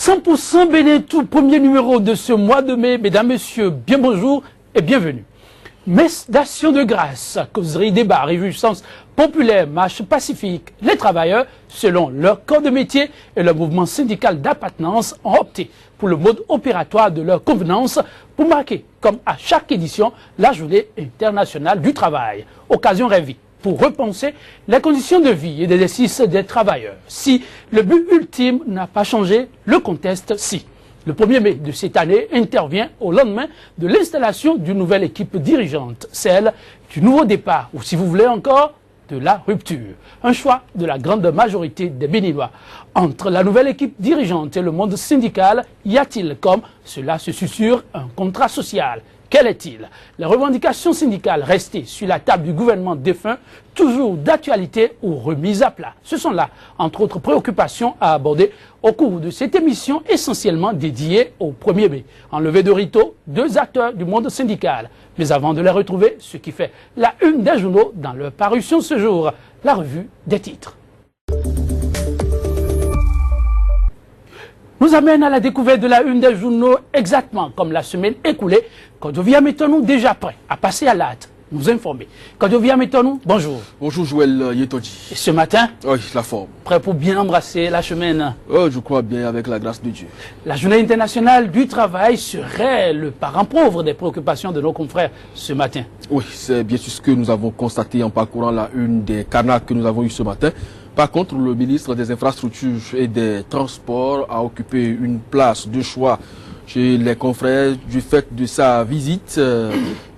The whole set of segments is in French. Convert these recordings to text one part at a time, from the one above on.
100% Bénin, tout premier numéro de ce mois de mai. Mesdames, Messieurs, bien bonjour et bienvenue. Messe d'action de grâce, causerie, débat, réjouissance populaire, marche pacifique. Les travailleurs, selon leur corps de métier et leur mouvement syndical d'appartenance, ont opté pour le mode opératoire de leur convenance pour marquer, comme à chaque édition, la journée internationale du travail. Occasion rêvée pour repenser les conditions de vie et d'exercice des travailleurs. Si le but ultime n'a pas changé, le contexte si. Le 1er mai de cette année intervient au lendemain de l'installation d'une nouvelle équipe dirigeante, celle du nouveau départ, ou si vous voulez encore, de la rupture. Un choix de la grande majorité des Béninois. Entre la nouvelle équipe dirigeante et le monde syndical, y a-t-il, comme cela se susurre, un contrat social ? Quel est-il? Les revendications syndicales restées sur la table du gouvernement défunt, toujours d'actualité ou remises à plat. Ce sont là, entre autres préoccupations à aborder au cours de cette émission essentiellement dédiée au 1er mai. Enlevé de rito, deux acteurs du monde syndical. Mais avant de les retrouver, ce qui fait la une des journaux dans leur parution ce jour, la revue des titres. Nous amène à la découverte de la une des journaux exactement comme la semaine écoulée. Kodovia mettons-nous déjà prêt à passer à l'acte, nous informer. Kodovia mettons-nous, bonjour. Bonjour Joël Yetodi. Et ce matin, oui, la forme. Prêt pour bien embrasser la semaine? Je crois bien avec la grâce de Dieu. La journée internationale du travail serait le parent pauvre des préoccupations de nos confrères ce matin. Oui, c'est bien sûr ce que nous avons constaté en parcourant la une des canards que nous avons eu ce matin. Par contre, le ministre des Infrastructures et des Transports a occupé une place de choix chez les confrères du fait de sa visite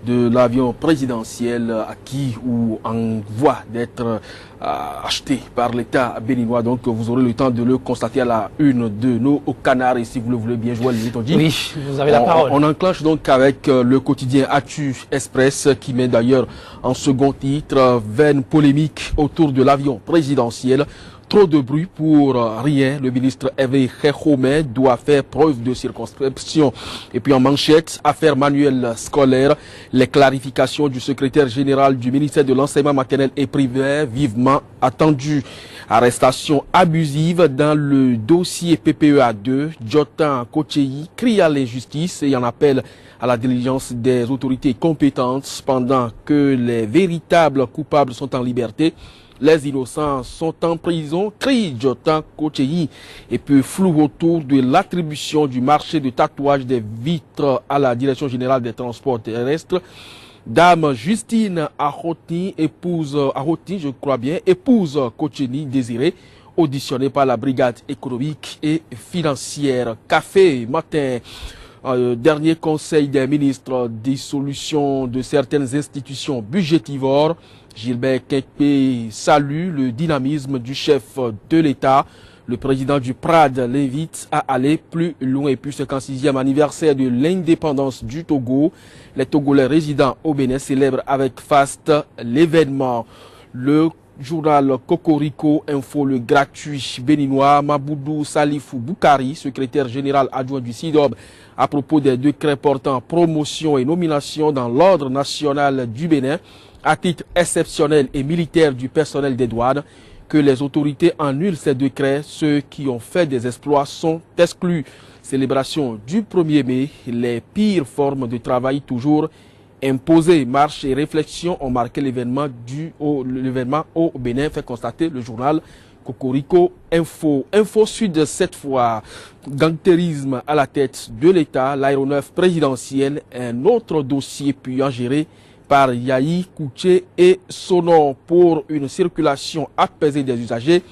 de l'avion présidentiel acquis ou en voie d'être acheté par l'État béninois. Donc vous aurez le temps de le constater à la une de nos canards. Et si vous le voulez bien, Joël Yetodi. Oui, vous avez la parole. On enclenche donc avec le quotidien Actu Express qui met d'ailleurs en second titre veine polémique autour de l'avion présidentiel. Trop de bruit pour rien. Le ministre Hervé Khekhoumé doit faire preuve de circonscription. Et puis en manchette, affaire manuel scolaire, les clarifications du secrétaire général du ministère de l'enseignement maternel et privé vivement attendues. Arrestation abusive dans le dossier PPEA 2. Jotin Kocheyi crie à l'injustice et en appelle à la diligence des autorités compétentes pendant que les véritables coupables sont en liberté. Les innocents sont en prison, crie Jotin Kocheyi, et peu flou autour de l'attribution du marché de tatouage des vitres à la Direction générale des transports terrestres. Dame Justine Ahoti, épouse Kocheyi désirée, auditionnée par la brigade économique et financière. Café matin. Dernier conseil des ministres, dissolution de certaines institutions budgétivores. Gilbert Kekpe salue le dynamisme du chef de l'État. Le président du PRAD l'invite à aller plus loin. Et puis, ce 56e anniversaire de l'indépendance du Togo. Les Togolais résidant au Bénin célèbrent avec faste l'événement. Le journal Cocorico Info, le gratuit béninois. Maboudou Salifou Boukari, secrétaire général adjoint du SIDOB, à propos des décrets portant promotion et nomination dans l'ordre national du Bénin, à titre exceptionnel et militaire du personnel des douanes, que les autorités annulent ces décrets. Ceux qui ont fait des exploits sont exclus. Célébration du 1er mai, les pires formes de travail toujours imposées. Marche et réflexion ont marqué l'événement au Bénin, fait constater le journal Cocorico Info. Info Sud cette fois, gangsterisme à la tête de l'État, l'aéronef présidentiel, un autre dossier payant géré par Yahi, Kouché et Sonon pour une circulation apaisée des usagers.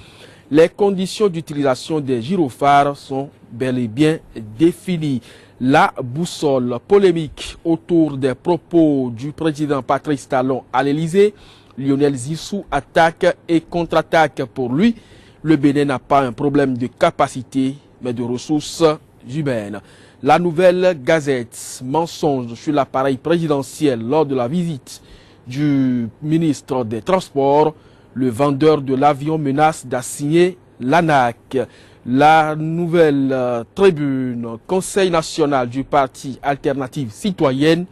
Les conditions d'utilisation des gyrophares sont bel et bien définies. La boussole polémique autour des propos du président Patrice Talon à l'Élysée. Lionel Zissou attaque et contre-attaque pour lui. Le Bénin n'a pas un problème de capacité, mais de ressources humaines. La Nouvelle Gazette, mensonge sur l'appareil présidentiel lors de la visite du ministre des Transports. Le vendeur de l'avion menace d'assigner l'ANAC. La Nouvelle Tribune, Conseil national du parti Alternative citoyenne.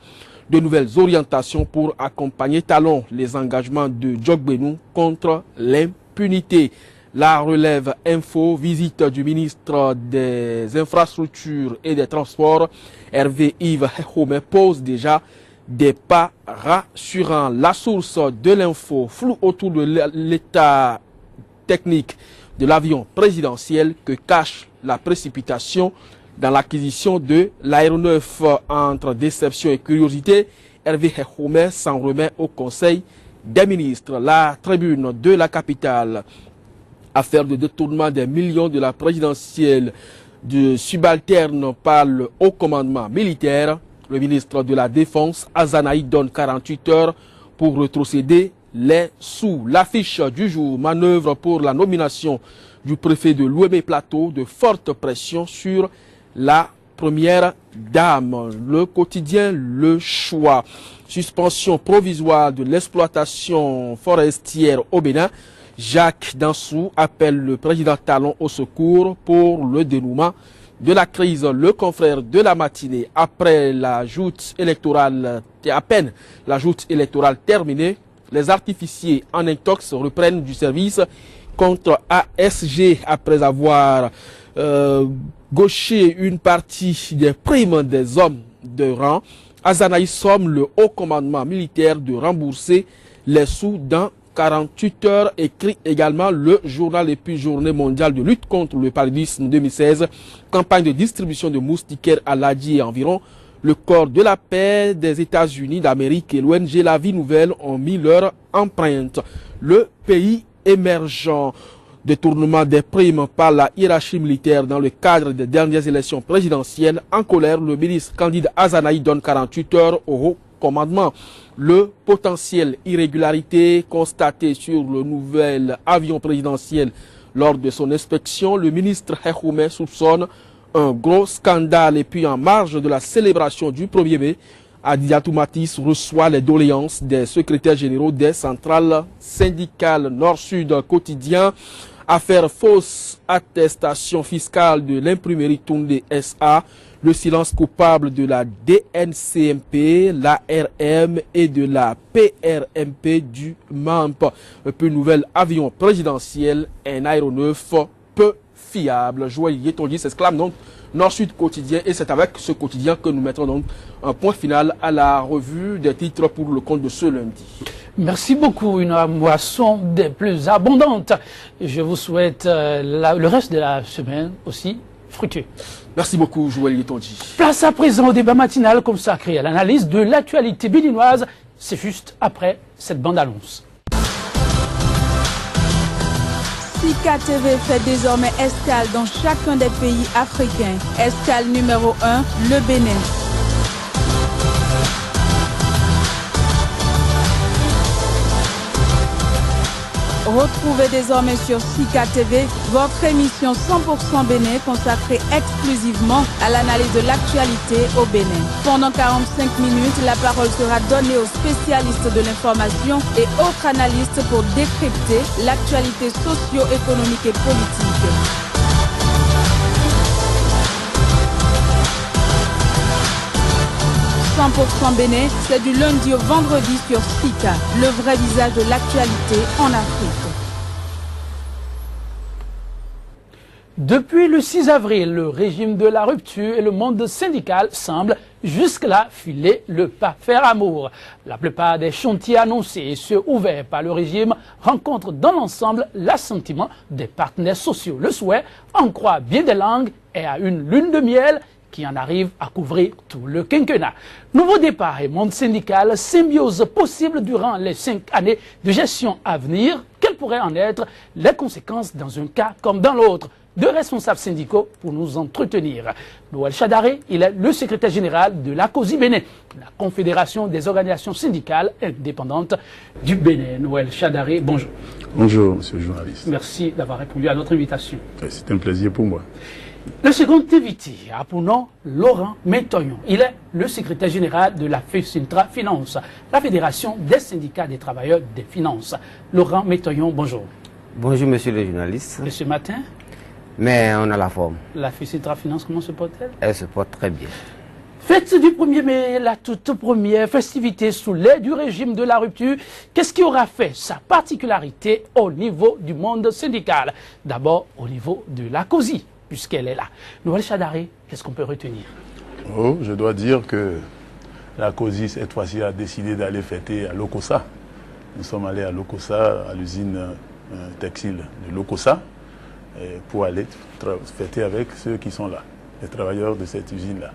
De nouvelles orientations pour accompagner Talon les engagements de Djogbenou contre l'impunité. La relève info, visite du ministre des Infrastructures et des Transports, Hervé Yves Hekome, pose déjà des pas rassurants. La source de l'info floue autour de l'état technique de l'avion présidentiel que cache la précipitation dans l'acquisition de l'aéronef. Entre déception et curiosité, Hervé Hekome s'en remet au Conseil des ministres. La tribune de la capitale, affaire de détournement des millions de la présidentielle de subalterne par le haut commandement militaire. Le ministre de la Défense, Azanaï, donne 48 heures pour rétrocéder les sous. L'affiche du jour, manœuvre pour la nomination du préfet de l'Ouémé Plateau, de forte pression sur la première dame. Le quotidien Le Choix, suspension provisoire de l'exploitation forestière au Bénin. Jacques Dansou appelle le président Talon au secours pour le dénouement de la crise. Le confrère de la matinée, après la joute électorale, à peine la joute électorale terminée, les artificiers en intox reprennent du service contre ASG après avoir gauché une partie des primes des hommes de rang. Azanaï somme le haut commandement militaire de rembourser les sous dans 48 heures, écrit également le journal et puis journée mondiale de lutte contre le paludisme 2016, campagne de distribution de moustiquaires à l'Adi et environ. Le corps de la paix des États-Unis d'Amérique et l'ONG La Vie Nouvelle ont mis leur empreinte. Le pays émergent, détournement des primes par la hiérarchie militaire dans le cadre des dernières élections présidentielles. En colère, le ministre Candide Azanaï donne 48 heures au haut commandement. Le potentiel irrégularité constaté sur le nouvel avion présidentiel lors de son inspection, le ministre Hekome soupçonne un gros scandale. Et puis en marge de la célébration du 1er mai, Adiatou Matisse reçoit les doléances des secrétaires généraux des centrales syndicales. Nord-Sud quotidien, affaire fausse attestation fiscale de l'imprimerie Toundé SA, le silence coupable de la DNCMP, l'ARM et de la PRMP du MAMP. Un peu nouvel avion présidentiel, un aéronef peu fiable. Joël Yetonji s'exclame donc Nord-Sud quotidien, et c'est avec ce quotidien que nous mettrons donc un point final à la revue des titres pour le compte de ce lundi. Merci beaucoup, une moisson des plus abondantes. Je vous souhaite le reste de la semaine aussi fructueux. Merci beaucoup, Joël Yetonji. Place à présent au débat matinal consacré à l'analyse de l'actualité béninoise. C'est juste après cette bande-annonce. Sika TV fait désormais escale dans chacun des pays africains. Escale numéro 1, le Bénin. Retrouvez désormais sur Sika TV votre émission 100% Bénin consacrée exclusivement à l'analyse de l'actualité au Bénin. Pendant 45 minutes, la parole sera donnée aux spécialistes de l'information et autres analystes pour décrypter l'actualité socio-économique et politique. « 100% Bénin, c'est du lundi au vendredi sur Sika, le vrai visage de l'actualité en Afrique. Depuis le 6 avril, le régime de la rupture et le monde syndical semblent jusque-là filer le pas faire amour. La plupart des chantiers annoncés et ceux ouverts par le régime rencontrent dans l'ensemble l'assentiment des partenaires sociaux. Le souhait, en croit bien des langues, est à une lune de miel qui en arrive à couvrir tout le quinquennat. Nouveau départ et monde syndical, symbiose possible durant les 5 années de gestion à venir. Quelles pourraient en être les conséquences dans un cas comme dans l'autre? Deux responsables syndicaux pour nous entretenir. Noël Chadaré, il est le secrétaire général de la COSI Bénin, la Confédération des organisations syndicales indépendantes du Bénin. Noël Chadaré, bonjour. Bonjour, monsieur le journaliste. Merci d'avoir répondu à notre invitation. C'est un plaisir pour moi. Le second invité a pour nom Laurent Métoyon. Il est le secrétaire général de la FESINTRA Finance, la Fédération des syndicats des travailleurs des finances. Laurent Métoyon, bonjour. Bonjour, monsieur le journaliste. Et ce matin, mais on a la forme. la FESINTRA Finance, comment se porte-t-elle? Elle se porte très bien. Fête du 1er mai, la toute première festivité sous l'aile du régime de la rupture. Qu'est-ce qui aura fait sa particularité au niveau du monde syndical? D'abord au niveau de la COSI, puisqu'elle est là. Noël Chadaré, qu'est-ce qu'on peut retenir? Oh, je dois dire que la COSI, cette fois-ci, a décidé d'aller fêter à Lokossa. Nous sommes allés à Lokossa, à l'usine textile de Lokossa, pour aller fêter avec ceux qui sont là, les travailleurs de cette usine-là.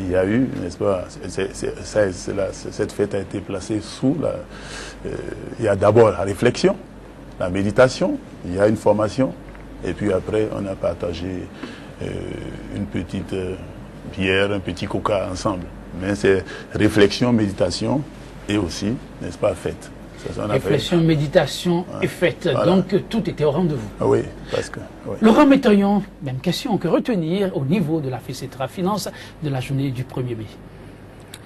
Il y a eu, n'est-ce pas, cette fête a été placée sous la... il y a d'abord la réflexion, la méditation, il y a une formation, et puis après on a partagé une petite bière, un petit coca ensemble. Mais c'est réflexion, méditation et aussi, n'est-ce pas, fête. Réflexion, méditation et fête. Voilà. Donc tout était au rendez-vous. Oui, parce que... Oui. Laurent Métoyon, même question, que retenir au niveau de la FECETRA Finance de la journée du 1er mai?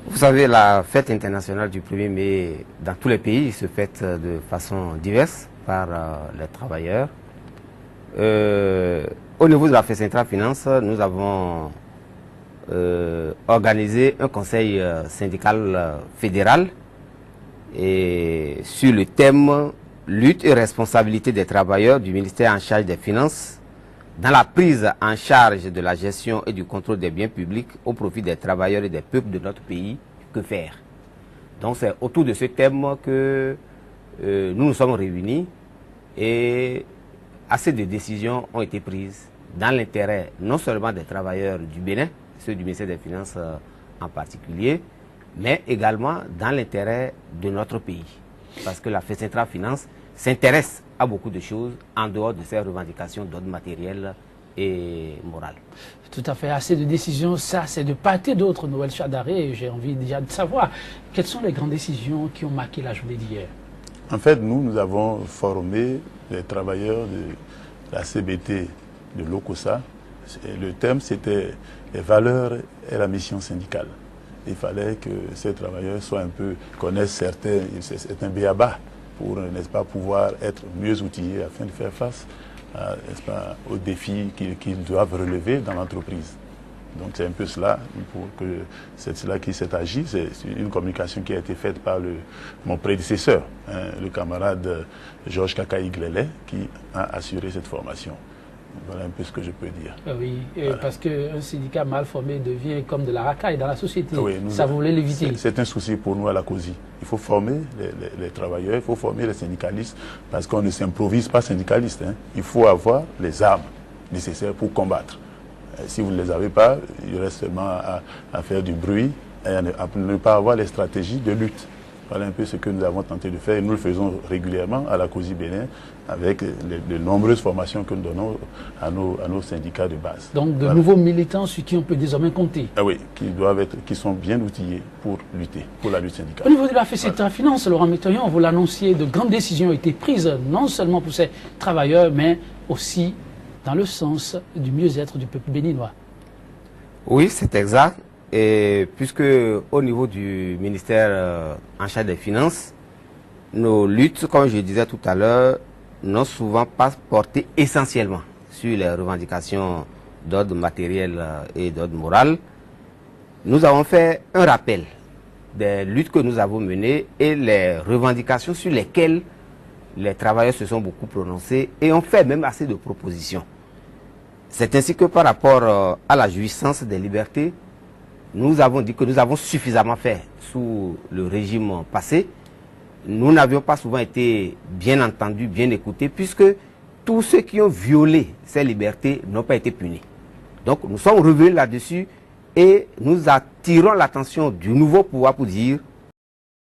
Vous savez, la fête internationale du 1er mai, dans tous les pays, se fête de façon diverse par les travailleurs. Au niveau de la FECETRA Finance, nous avons organisé un conseil syndical fédéral et sur le thème lutte et responsabilité des travailleurs du ministère en charge des Finances dans la prise en charge de la gestion et du contrôle des biens publics au profit des travailleurs et des peuples de notre pays. Que faire? Donc c'est autour de ce thème que nous nous sommes réunis et assez de décisions ont été prises dans l'intérêt non seulement des travailleurs du Bénin, ceux du ministère des Finances en particulier, mais également dans l'intérêt de notre pays. Parce que la FECETRA Finance s'intéresse à beaucoup de choses en dehors de ses revendications d'ordre matériel et moral. Tout à fait, assez de décisions, ça c'est de part et d'autre, Noël Chadaré. J'ai envie déjà de savoir quelles sont les grandes décisions qui ont marqué la journée d'hier. En fait, nous avons formé les travailleurs de la CBT de Lokossa. Le thème c'était les valeurs et la mission syndicale. Il fallait que ces travailleurs soient un peu, connaissent certains b.a.-ba pour, n'est-ce pas, pouvoir être mieux outillés afin de faire face n'est-ce pas, aux défis qu'ils doivent relever dans l'entreprise. Donc c'est un peu cela, c'est cela qui s'est agi. C'est une communication qui a été faite par mon prédécesseur, le camarade Georges Kakaï-Glélé, qui a assuré cette formation. Voilà un peu ce que je peux dire. Oui, voilà. Parce qu'un syndicat mal formé devient comme de la racaille dans la société. Oui, ça voulait l'éviter. C'est un souci pour nous à la COSI. Il faut former les travailleurs, il faut former les syndicalistes, parce qu'on ne s'improvise pas syndicaliste. Hein. Il faut avoir les armes nécessaires pour combattre. Si vous ne les avez pas, il reste seulement à faire du bruit et à ne pas avoir les stratégies de lutte. Voilà un peu ce que nous avons tenté de faire et nous le faisons régulièrement à la COSI Bénin avec les nombreuses formations que nous donnons à nos syndicats de base. Donc de nouveaux militants sur qui on peut désormais compter. Ah oui, qui sont bien outillés pour lutter, pour la lutte syndicale. Au niveau de la FECETRA Finance, Laurent Métoyon, vous l'annonciez, de grandes décisions ont été prises non seulement pour ces travailleurs, mais aussi dans le sens du mieux-être du peuple béninois. Oui, c'est exact. Et puisque au niveau du ministère en charge des Finances, nos luttes, comme je disais tout à l'heure, n'ont souvent pas porté essentiellement sur les revendications d'ordre matériel et d'ordre moral. Nous avons fait un rappel des luttes que nous avons menées et les revendications sur lesquelles les travailleurs se sont beaucoup prononcés et ont fait même assez de propositions. C'est ainsi que par rapport à la jouissance des libertés, nous avons dit que nous avons suffisamment fait sous le régime passé. Nous n'avions pas souvent été bien entendus, bien écoutés, puisque tous ceux qui ont violé ces libertés n'ont pas été punis. Donc nous sommes revenus là-dessus et nous attirons l'attention du nouveau pouvoir pour dire